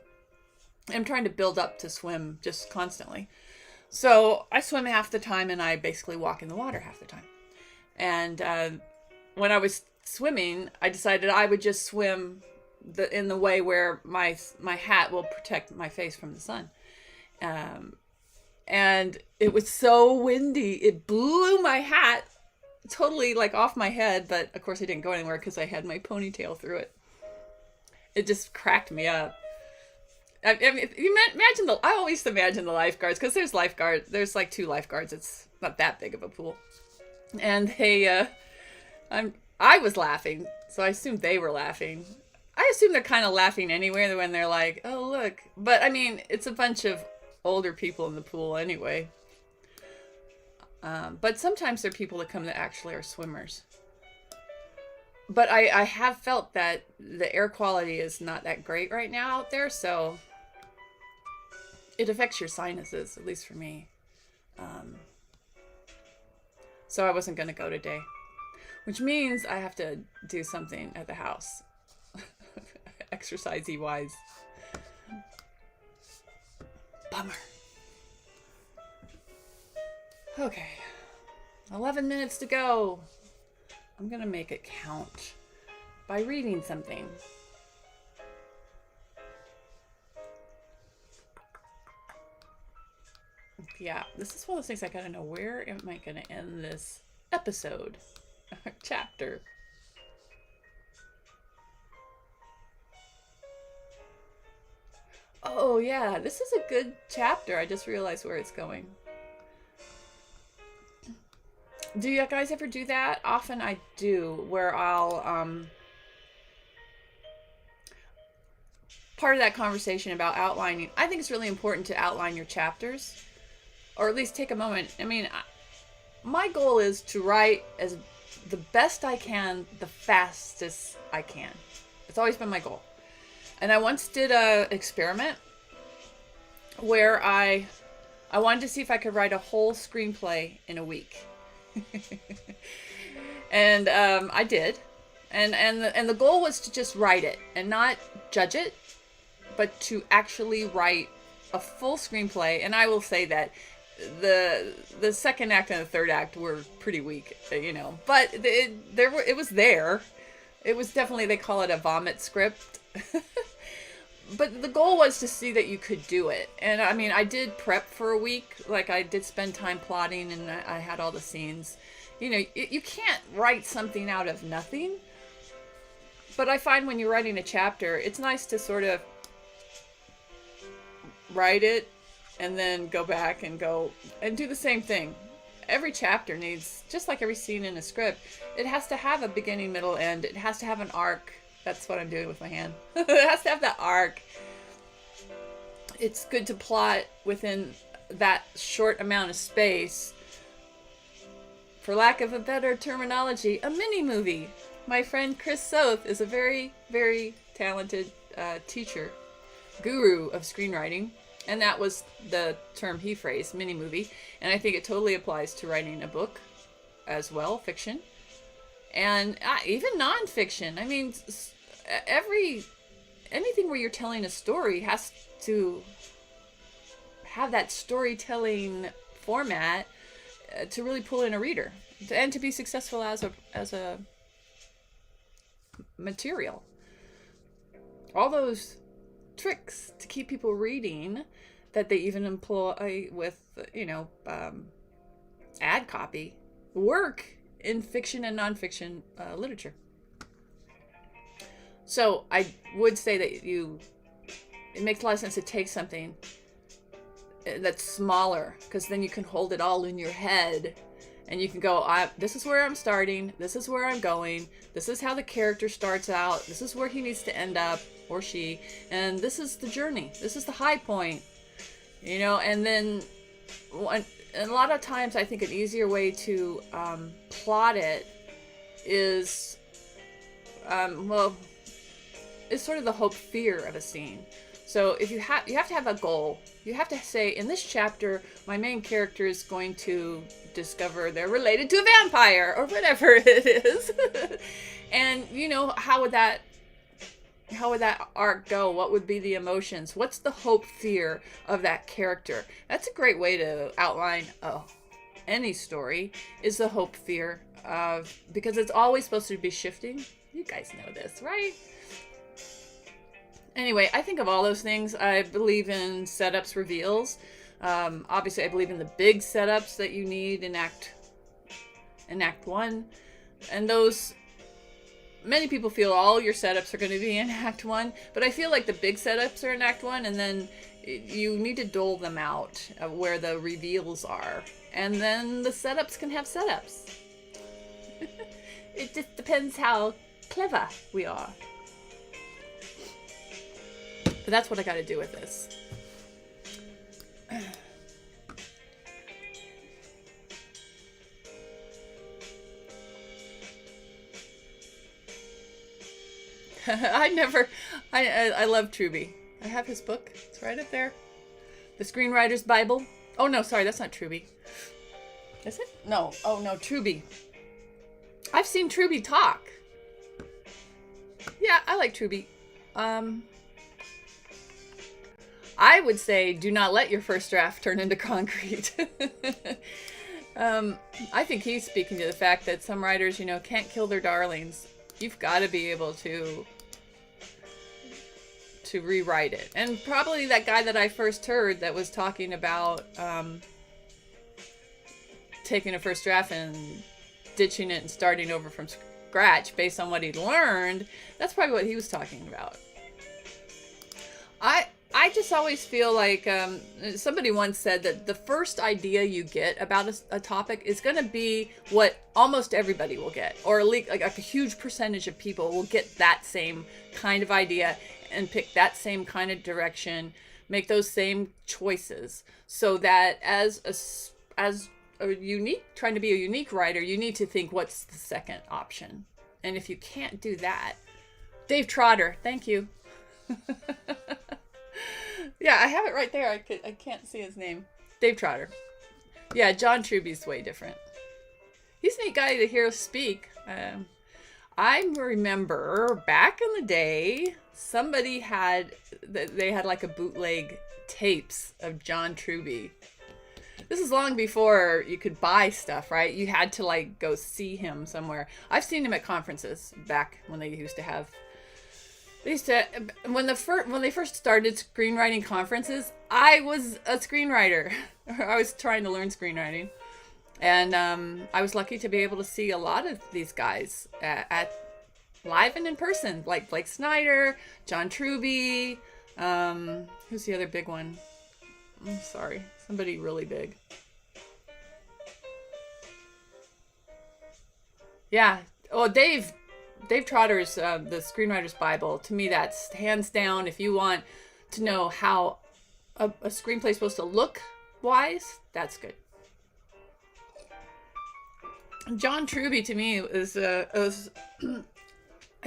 I'm trying to build up to swim just constantly. So I swim half the time, and I basically walk in the water half the time. And when I was swimming, I decided I would just swim in the way where my hat will protect my face from the sun. And it was so windy, it blew my hat totally like off my head, but of course I didn't go anywhere because I had my ponytail through it. It just cracked me up. I mean, if you imagine I always imagine the lifeguards, because there's like 2 lifeguards. It's not that big of a pool, and I was laughing, so I assumed they were laughing. I assume they're kind of laughing anyway when they're like, "Oh look," but I mean, it's a bunch of older people in the pool anyway. But sometimes there are people that come that actually are swimmers. But I have felt that the air quality is not that great right now out there, so it affects your sinuses, at least for me. So I wasn't going to go today, which means I have to do something at the house, exercise-y wise. Bummer. Okay, 11 minutes to go. I'm going to make it count by reading something. Yeah, this is one of those things I gotta know, where am I going to end this episode? Chapter. Oh yeah, this is a good chapter. I just realized where it's going. Do you guys ever do that? Often I do, where I'll part of that conversation about outlining. I think it's really important to outline your chapters, or at least take a moment. I mean, my goal is to write as the best I can, the fastest I can. It's always been my goal. And I once did a experiment where I wanted to see if I could write a whole screenplay in a week. And I did, and the goal was to just write it and not judge it, but to actually write a full screenplay. And I will say that the second act and the third act were pretty weak, but it was there. It was definitely, they call it a vomit script. But the goal was to see that you could do it. And I mean, I did prep for a week. Like, I did spend time plotting, and I had all the scenes. You can't write something out of nothing. But I find when you're writing a chapter, it's nice to sort of write it and then go back and go and do the same thing. Every chapter needs, just like every scene in a script, it has to have a beginning, middle, end. It has to have an arc. That's what I'm doing with my hand. It has to have that arc. It's good to plot within that short amount of space. For lack of a better terminology, a mini movie. My friend Chris Soth is a very, very talented teacher, guru of screenwriting. And that was the term he phrased, mini movie. And I think it totally applies to writing a book as well, fiction. And even nonfiction. I mean, anything where you're telling a story has to have that storytelling format to really pull in a reader and to be successful as a material. All those tricks to keep people reading that they even employ with, ad copy work in fiction and nonfiction literature. So I would say that it makes a lot of sense to take something that's smaller, because then you can hold it all in your head and you can go, this is where I'm starting, this is where I'm going, this is how the character starts out, this is where he needs to end up, or she, and this is the journey, this is the high point, and then and a lot of times I think an easier way to plot it is it's sort of the hope fear of a scene. So if you have to have a goal. You have to say, in this chapter, my main character is going to discover they're related to a vampire or whatever it is. And how would that arc go? What would be the emotions? What's the hope fear of that character? That's a great way to outline any story, is the hope fear of, because it's always supposed to be shifting. You guys know this, right? Anyway, I think of all those things. I believe in setups, reveals. Obviously, I believe in the big setups that you need in Act 1. And those, many people feel all your setups are going to be in Act 1. But I feel like the big setups are in Act 1. And then you need to dole them out where the reveals are. And then the setups can have setups. It just depends how clever we are. But that's what I got to do with this. I love Truby. I have his book. It's right up there. The Screenwriter's Bible. Oh, no, sorry, that's not Truby. Is it? No. Oh, no, Truby. I've seen Truby talk. Yeah, I like Truby. I would say, do not let your first draft turn into concrete. I think he's speaking to the fact that some writers, can't kill their darlings. You've got to be able to rewrite it. And probably that guy that I first heard that was talking about taking a first draft and ditching it and starting over from scratch based on what he'd learned, that's probably what he was talking about. I just always feel like somebody once said that the first idea you get about a topic is going to be what almost everybody will get, or at least like a huge percentage of people will get that same kind of idea and pick that same kind of direction, make those same choices, so that as a unique, trying to be a unique writer, you need to think, what's the second option? And if you can't do that, Dave Trotter, thank you. Yeah, I have it right there. I can't see his name. Dave Trotter. Yeah, John Truby's way different. He's a neat guy to hear speak. I remember back in the day, somebody had like a bootleg tapes of John Truby. This is long before you could buy stuff, right? You had to like go see him somewhere. I've seen him at conferences back when they used to have. When they first started screenwriting conferences, I was a screenwriter. I was trying to learn screenwriting. And I was lucky to be able to see a lot of these guys at live and in person, like Blake Snyder, John Truby, who's the other big one? I'm sorry. Somebody really big. Yeah. Oh, Dave Trotter's the Screenwriter's Bible. To me, that's hands down. If you want to know how a screenplay is supposed to look wise, that's good. John Truby to me is I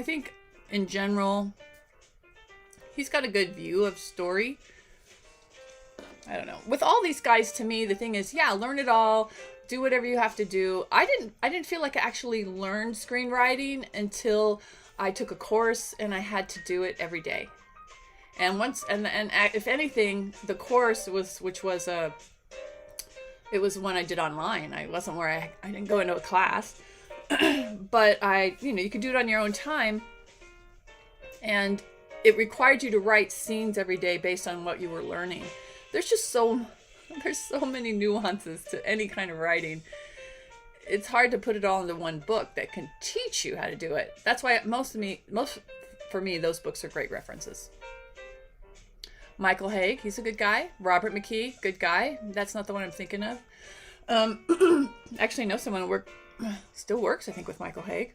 think in general he's got a good view of story. I don't know. With all these guys, to me, the thing is, yeah, learn it all, do whatever you have to do. I didn't feel like I actually learned screenwriting until I took a course and I had to do it every day. And once and if anything, the course it was one I did online. I wasn't where I didn't go into a class, but you could do it on your own time, and it required you to write scenes every day based on what you were learning. There's so many nuances to any kind of writing. It's hard to put it all into one book that can teach you how to do it. That's why for me, those books are great references. Michael Haig, he's a good guy. Robert McKee, good guy. That's not the one I'm thinking of. Actually, I know someone who still works, I think, with Michael Haig.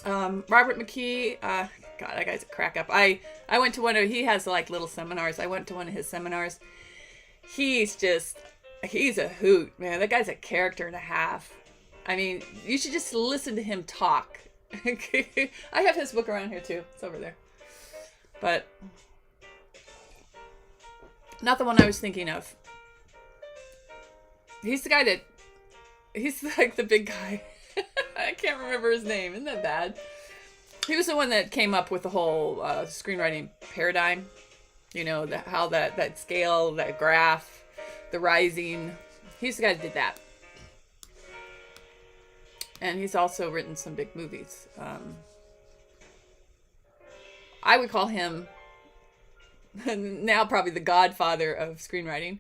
Robert McKee, God, that guy's a crack up. I went to he has like little seminars. I went to one of his seminars. He's a hoot, man. That guy's a character and a half. I mean, you should just listen to him talk. I have his book around here too. It's over there. But not the one I was thinking of. He's like the big guy. I can't remember his name. Isn't that bad? He was the one that came up with the whole screenwriting paradigm. You know, how that scale, that graph, the rising. He's the guy that did that. And he's also written some big movies. I would call him now probably the godfather of screenwriting.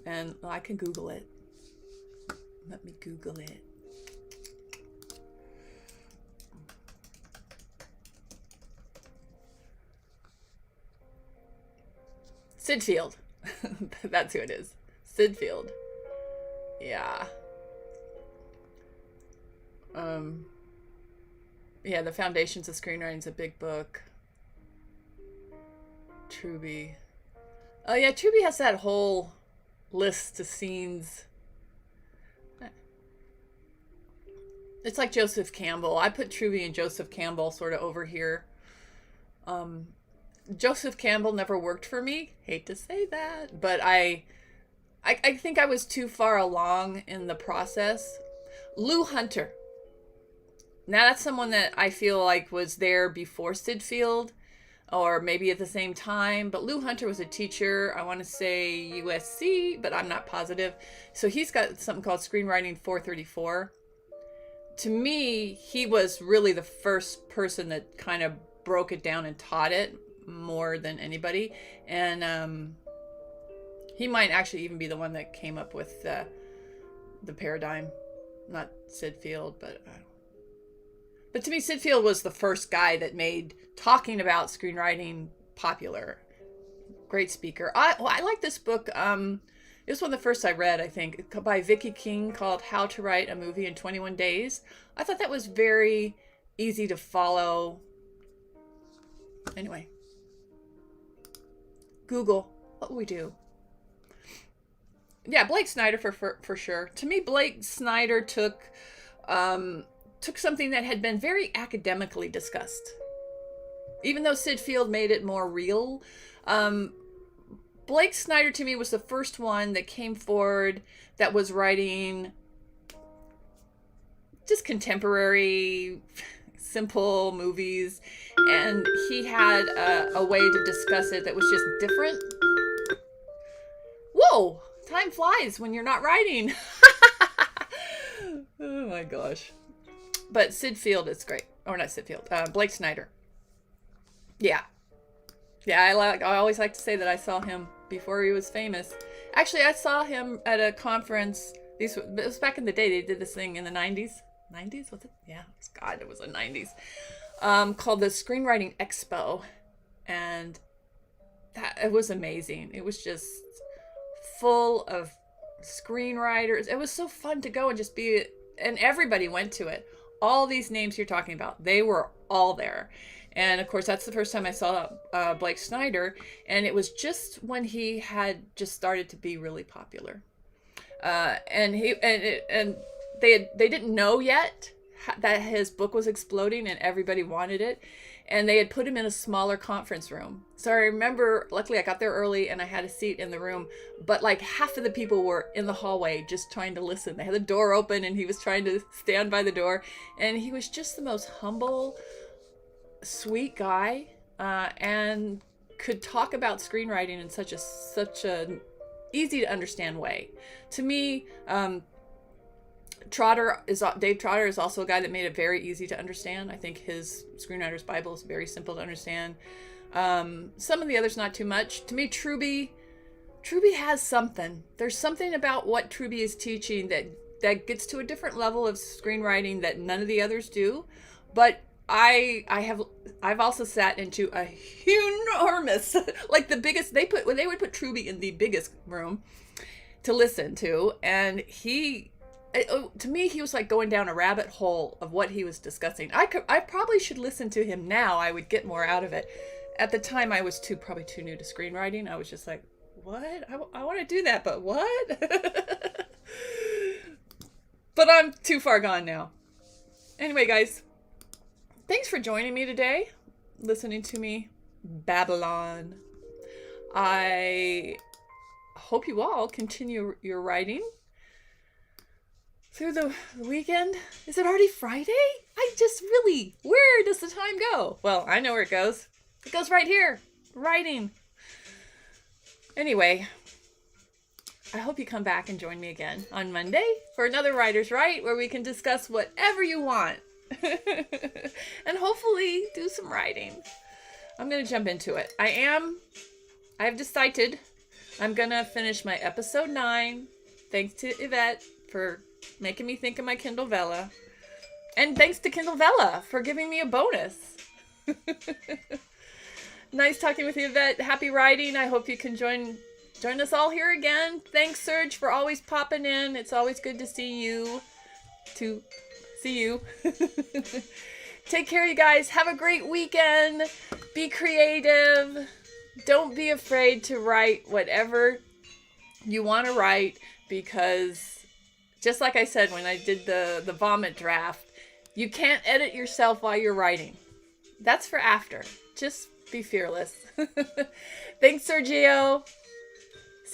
And I can Google it. Let me Google it. Sid Field. That's who it is. Sid Field. Yeah. Yeah, The Foundations of Screenwriting is a big book. Truby. Oh yeah, Truby has that whole list of scenes. It's like Joseph Campbell. I put Truby and Joseph Campbell sort of over here. Joseph Campbell never worked for me. Hate to say that, but I think I was too far along in the process. Lou Hunter. Now that's someone that I feel like was there before Sid Field, or maybe at the same time. But Lou Hunter was a teacher. I want to say USC, but I'm not positive. So he's got something called Screenwriting 434. To me, he was really the first person that kind of broke it down and taught it more than anybody. And he might actually even be the one that came up with the paradigm. Not Sid Field, but to me, Sid Field was the first guy that made talking about screenwriting popular. Great speaker. I like this book. It was one of the first I read, I think, by Vicky King, called How to Write a Movie in 21 Days. I thought that was very easy to follow. Anyway. Google. What would we do? Yeah, Blake Snyder for sure. To me, Blake Snyder took something that had been very academically discussed. Even though Sid Field made it more real, Blake Snyder to me was the first one that came forward that was writing just contemporary, simple movies, and he had a way to discuss it that was just different. Whoa! Time flies when you're not writing. Oh my gosh. But Sid Field is great. Or not Sid Field. Blake Snyder. Yeah. Yeah, I always like to say that I saw him before he was famous. Actually, I saw him at a conference. It was back in the day. They did this thing in the 90s. 90s? Was it? Yeah. God, it was the 90s. Called the Screenwriting Expo. And it was amazing. It was just full of screenwriters. It was so fun to go and just be, and everybody went to it. All these names you're talking about, they were all there. And of course, that's the first time I saw Blake Snyder, and it was just when he had just started to be really popular. And they didn't know yet that his book was exploding, and everybody wanted it. And they had put him in a smaller conference room. So I remember, luckily I got there early and I had a seat in the room, but like half of the people were in the hallway just trying to listen. They had the door open and he was trying to stand by the door. And he was just the most humble, sweet guy, and could talk about screenwriting in such a easy to understand way. To me, Dave Trotter is also a guy that made it very easy to understand. I think his Screenwriter's Bible is very simple to understand. Some of the others not too much. To me, Truby has something. There's something about what Truby is teaching that gets to a different level of screenwriting that none of the others do. But I've also sat into a enormous, like the biggest, they would put Truby in the biggest room to listen to, and to me, he was like going down a rabbit hole of what he was discussing. I probably should listen to him now. I would get more out of it. At the time, I was probably too new to screenwriting. I was just like, what? I want to do that, but what? But I'm too far gone now. Anyway, guys, thanks for joining me today, listening to me Babylon. I hope you all continue your writing through the weekend. Is it already Friday? Where does the time go? Well, I know where it goes. It goes right here, writing. Anyway, I hope you come back and join me again on Monday for another Writer's Write, where we can discuss whatever you want. And hopefully do some writing. I'm going to jump into it. I've decided I'm going to finish my episode 9. Thanks to Yvette for making me think of my Kindle Vella. And thanks to Kindle Vella for giving me a bonus. Nice talking with you, Yvette. Happy writing. I hope you can join us all here again. Thanks, Serge, for always popping in. It's always good to see you. Take care, you guys. Have a great weekend. Be creative. Don't be afraid to write whatever you want to write, because just like I said when I did the vomit draft, you can't edit yourself while you're writing. That's for after. Just be fearless. Thanks, Sergio.